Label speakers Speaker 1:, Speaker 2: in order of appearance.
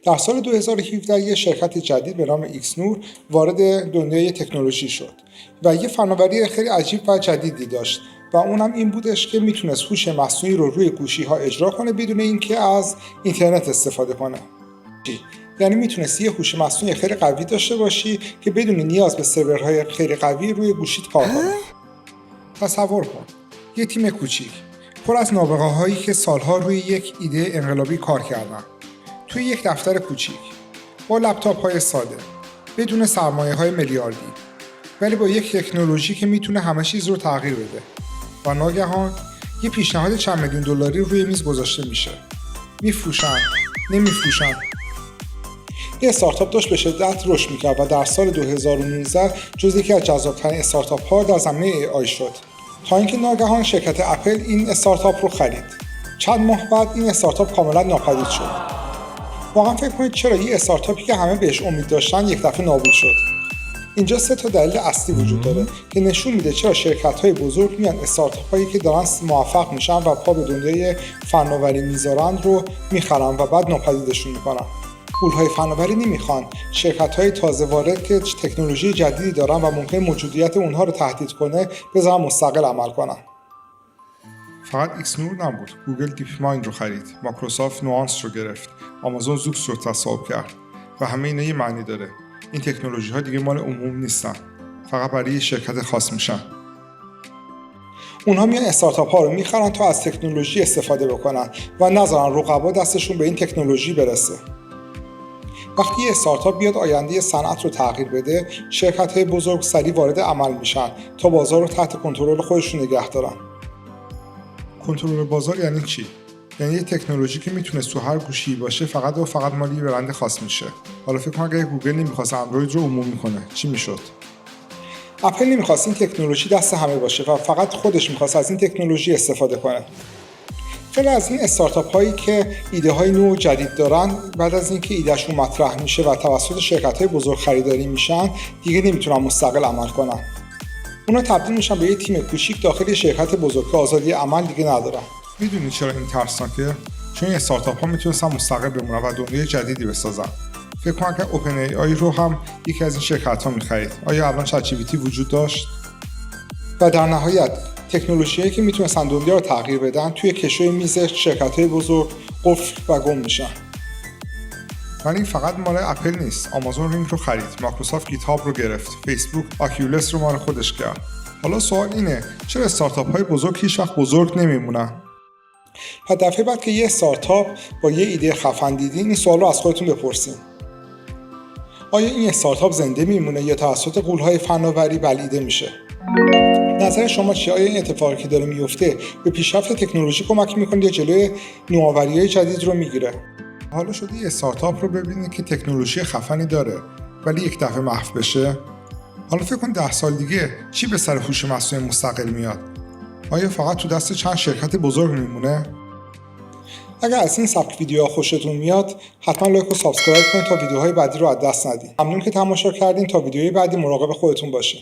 Speaker 1: در سال 2017 یک شرکت جدید به نام ایکسنور وارد دنیای تکنولوژی شد و یه فناوری خیلی عجیب و جدیدی داشت و اونم این بودش که میتونست هوش مصنوعی رو روی گوشی‌ها اجرا کنه بدون اینکه از اینترنت استفاده کنه. یعنی میتونستی یه هوش مصنوعی خیلی قوی داشته باشی که بدون نیاز به سرورهای خیلی قوی روی گوشیت کار کنه. تصور کن یه تیم کوچیک پر از نابغه‌هایی که سالها روی یک ایده انقلابی کار کردن توی یک دفتر کوچیک با لپتاپ‌های ساده بدون سرمایه‌های میلیاردی، ولی با یک تکنولوژی که میتونه همه چیز رو تغییر بده. و ناگهان یه پیشنهاد چند میلیون دلاری روی میز گذاشته میشه. میفروشن، نمیفروشن. یه استارتاپ داشت به شدت رشد میکرد و در سال 2019 جزو یکی از جذاب‌ترین استارتاپ‌ها در زمینه AI شد. تا اینکه ناگهان شرکت اپل این استارتاپ رو خرید. چند ماه بعد این استارتاپ کاملا ناپدید شد. واقعا فکر کنید چرا یه استارتاپی که همه بهش امید داشتن یک دفعه نابود شد؟ اینجا 3 تا دلیل اصلی وجود داره که نشون میده چرا شرکت‌های بزرگ میان استارتاپ‌هایی که دارن موفق میشن و پا به دنیای فناوری میذارن رو میخرن و بعد ناپدیدشون میکنن. پول‌های فناوری نمیخوان شرکت‌های تازه وارد که تکنولوژی جدیدی دارن و ممکن موجودیت اونها رو تهدید کنه بذارن مستقل عمل کنن. فقط ایکسنور نبود، گوگل دیپ مایند رو خرید، مایکروسافت نوانس رو گرفت، آمازون زوکس رو تصاحب کرد و همه اینا یه معنی داره. این تکنولوژی‌ها دیگه مال عموم نیستن، فقط برای شرکت خاص میشن. اونها میان استارتاپ‌ها رو میخرن تا از تکنولوژی استفاده بکنن و نذارن رقبا دستشون به این تکنولوژی برسه. وقتی یه استارتاپ بیاد آینده صنعت رو تغییر بده، شرکت‌های بزرگ سریع وارد عمل میشن تا بازار رو تحت کنترل خودشون نگه دارن. کنترل بازار یعنی چی؟ یعنی یه تکنولوژی که میتونه تو هر گوشی باشه فقط و فقط مال یه برند خاص میشه. حالا فکر کن اگه گوگل نمیخواست اندروید رو عمومی کنه، چی میشد؟ اپل نمیخواست این تکنولوژی دست همه باشه و فقط خودش میخواست از این تکنولوژی استفاده کنه. خیلی از این استارتاپ هایی که ایده های نو و جدید دارن بعد از اینکه ایدهشون مطرح میشه و توسط شرکت های بزرگ خریداری میشن دیگه نمیتونن مستقل عمل کنن. اونا تبدیل میشن به یه تیم کوچیک داخل شرکت بزرگ که آزادی عمل دیگه ندارن. میدونی چرا این ترسناکه؟ چون این استارتاپ ها میتونستن مستقل بمونن و دنیای جدیدی بسازن. فکر کن اگه اوپن ای آی رو هم یکی از این شرکت ها میخرید، آیا الان چت جی پی تی وجود داشت؟ و در نهایت تکنولوژیایی که میتونستن دنیا رو تغییر بدن توی کشوی میز شرکت‌های بزرگ قفل و گم میشن. ولی این فقط مال اپل نیست. آمازون رینگ رو خرید، مایکروسافت گیت هاب رو گرفت، فیسبوک آکیولس رو مال خودش کرد. حالا سوال اینه چرا استارتاپ‌های بزرگ هیچ وقت بزرگ نمیمونن؟ پس دفعه بعد که یه استارتاپ با یه ایده خفن دیدین این سوال رو از خودتون بپرسین. آیا این استارتاپ زنده میمونه یا توسط غول‌های فناوری بلعیده میشه؟ نظر شما چیه؟ آیا این اتفاقی که داره میفته به پیشرفت تکنولوژی کمک میکنه یا جلوی نوآوری‌های جدید رو میگیره؟ حالا شده یه استارتاپ رو ببینید که تکنولوژی خفنی داره ولی یک دفعه محو بشه؟ حالا فکر کن 10 سال دیگه چی به سر هوش مصنوعی مستقل میاد؟ آیا فقط تو دست چند شرکت بزرگ میمونه؟ اگر از این سبک ویدیوها خوشتون میاد حتما لایک و سابسکرایب کنید تا ویدیوهای بعدی رو از دست ندید. ممنون که تماشا کردین. تا ویدیوهای بعدی مراقب خودتون باشین.